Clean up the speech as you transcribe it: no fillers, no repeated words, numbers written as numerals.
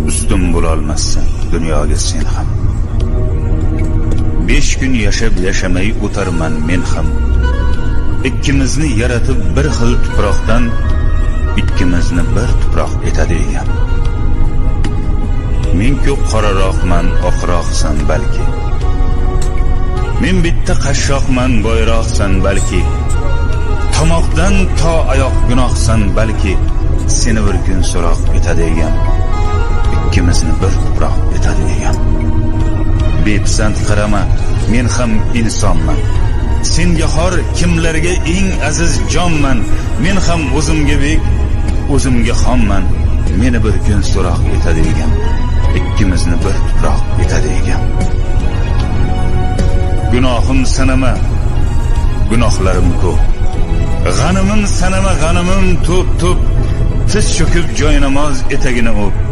Üstün bo'lolmassan dunyoga sen ham. 5 kun yashab yashamay o'tarman men ham. Ikkimizni yaratib bir xil tuproqdan, ikkimizni bir tuproq etadi ekan. Men ko'p qoraroqman, oqroqsan balki. Men bitta qashshoqman, boyroqsan balki. Tomoqdan to oyoq gunohsan balki. Seni bir kun so'roq etadi ekan. Ikkimizni bir tuproq etadi ekan. Bepisand qarama, men ham insonman. Senga xor kimlarga eng aziz jonman. Men ham o'zimga bek, o'zimga xonman. Meni bir kun so'roq etadi ekan. Ikkimizni bir tuproq etadi ekan. Gunohim sanama, gunohlarim ko'p. G'animim sanama, g'animim to'p-to'p. Tiz cho'kib joynamoz etagini o'p.